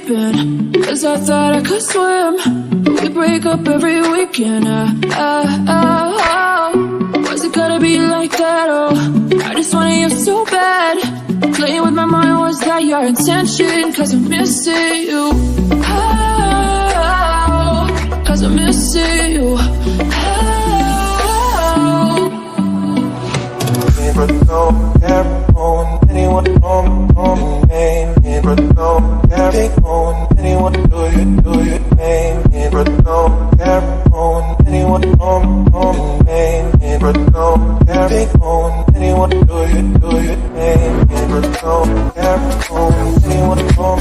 deep end, 'cause I thought I could swim, but we break up every weekend. Was it gonna be like that? Oh, I just wanted you so bad. Playing with my mind, was that your intention? 'Cause I'm missing you. Oh, 'cause I'm missing you. Never know, never on anyone on name. Never know, never on anyone do your name. Never know, never on anyone on name. Never know, never on anyone do your name. Never know, never on anyone on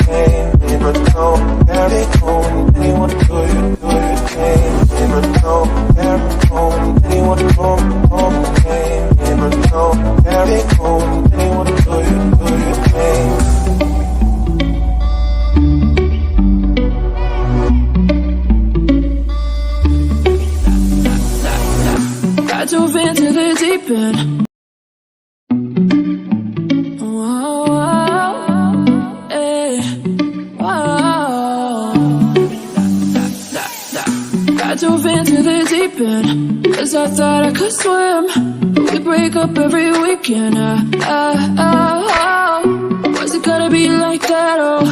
name. Never know, never on anyone do your name. Never know, never on anyone on name. Never know, never on anyone do your name. I dove into the deep end. I dove into the deep end, 'cause I thought I could swim, but we break up every weekend. Was it gonna be like that? Oh,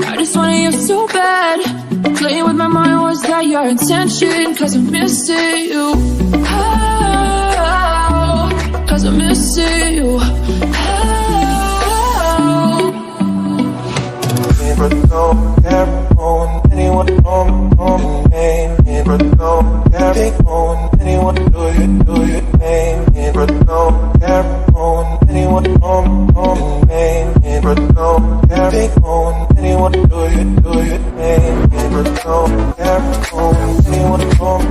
I just wanted you so bad. Playing with my mind, was that your intention? 'Cause I'm missing you. Oh, 'cause I'm missing you. Never know, never on anyone on name. Never know, never on anyone do your name. Never know, never on anyone on name. Never know, never on anyone do your name. Never know, never on anyone on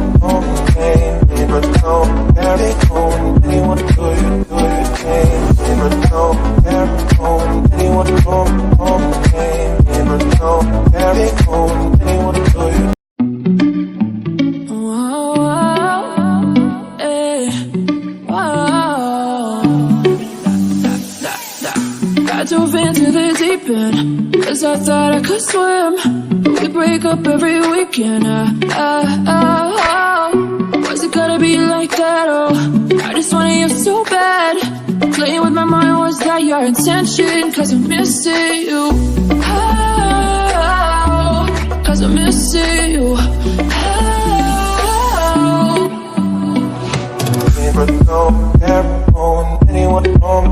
name. Never know, never on anyone do your name. Never know, never on anyone on name. Never know, never on anyone do your I dove into the deep end, 'cause I thought I could swim, but we break up every weekend. Was it gonna be like that? Oh, I just wanted you so bad. Playing with my mind, was that your intention? 'Cause I'm missing you. Oh, 'cause I'm missing you. Never know, never on anyone on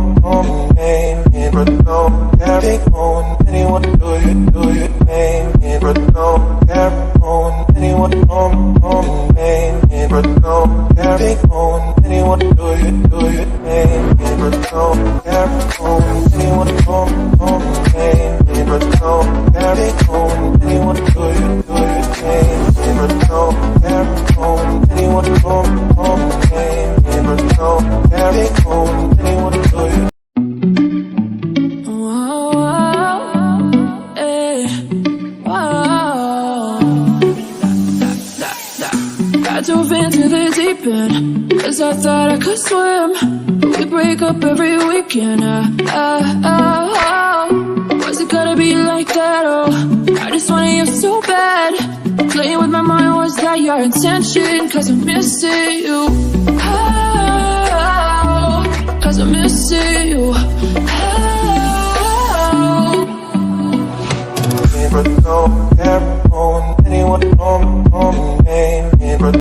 name. Never know, never on anyone do your name. Never know, never on anyone on name. Never know, never on anyone do your name. Never know, never on anyone on name. Never know, never on anyone do your name. Never know, never on anyone on name. Never know, never on anyone do your I dove into the deep end, 'cause I thought I could swim, but we break up every weekend. Was it gonna be like that? Oh, I just wanted you so bad. Playing with my mind, was that your intention? 'Cause I'm missing you. Oh, 'cause I'm missing you. Never know, never on anyone on name. Never